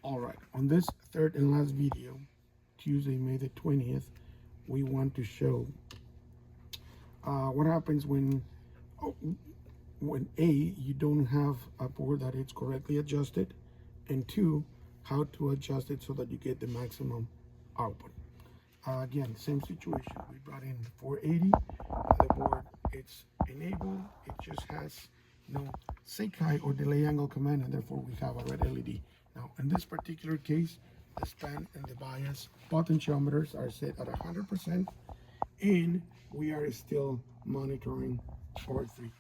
All right, on this third and last video, Tuesday, May the 20th, we want to show what happens when A, you don't have a board that is correctly adjusted, and two, how to adjust it so that you get the maximum output. Again, same situation. We brought in 480. The board, it's enabled. It just has no Sekai or delay angle command, and therefore we have a red LED. Now, in this particular case, the span and the bias potentiometers are set at 100%, and we are still monitoring our three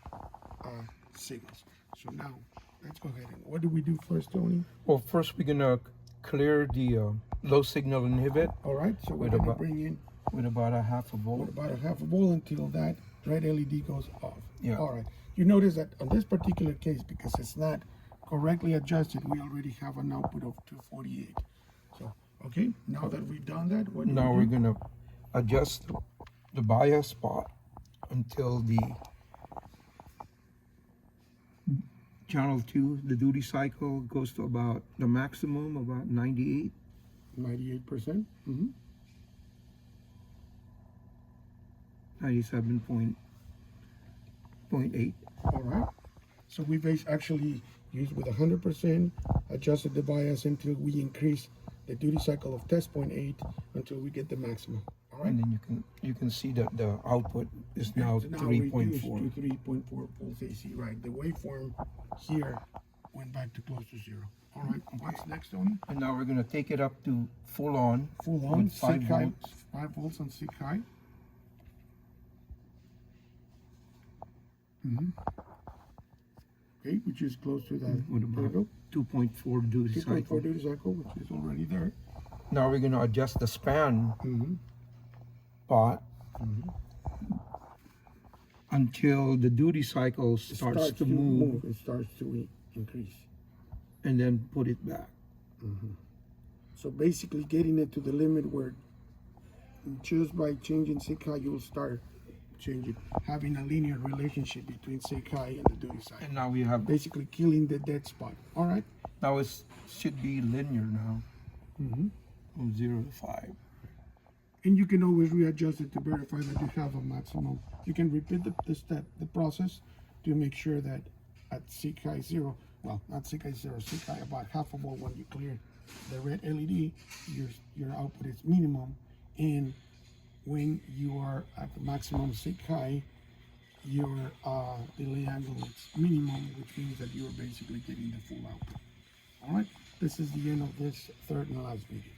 signals. So now, let's go ahead and what do we do first, Tony? Well, first we're gonna clear the low signal inhibit. All right, so we're gonna bring in with about a half a volt. With about a half a volt until that red LED goes off. Yeah. All right. You notice that on this particular case, because it's not correctly adjusted, we already have an output of 248. So, okay, now that we've done that, what do now we we're do? gonna adjust the bias spot until the channel 2, the duty cycle, goes to about the maximum, about 98. 98%. 97.8. All right. So we've actually used with 100%, adjusted the bias until we increase the duty cycle of test 0.8 until we get the maximum. All right. And then you can see that the output is now 3.4. To 3.4 volts AC. Right. The waveform here went back to close to zero. All right. What's next, Tony? And now we're gonna take it up to full on. Full on. With 5 volts. 5 volts on Sekai. Okay, which is close to that. With about 2.4 duty cycle. 2.4 duty cycle, which is already there. Now we're gonna adjust the span pot until the duty cycle starts to move. It starts to increase. And then put it back. So basically getting it to the limit where just by changing Sekai, you'll start changing, having a linear relationship between Sekai and the duty cycle. And now we have, Basically killing the dead spot. All right. now it should be linear now. From 0 to 5. And you can always readjust it to verify that you have a maximum. You can repeat the process to make sure that at Sekai 0, well, not Sekai 0, Sekai about half a volt, when you clear the red LED, your output is minimum, and when you are at the maximum Sekai, your delay angle is minimum, which means that you are basically getting the full output. All right, this is the end of this third and last video.